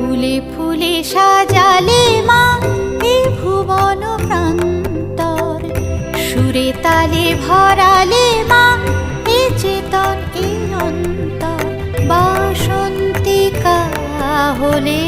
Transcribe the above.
ফুলে ফুলে সাজালে মা এ ভুবন প্রান্তর, সুরে তালে ভরালে মা এ চেতন এ অন্তর। বাসন্তিকা হলে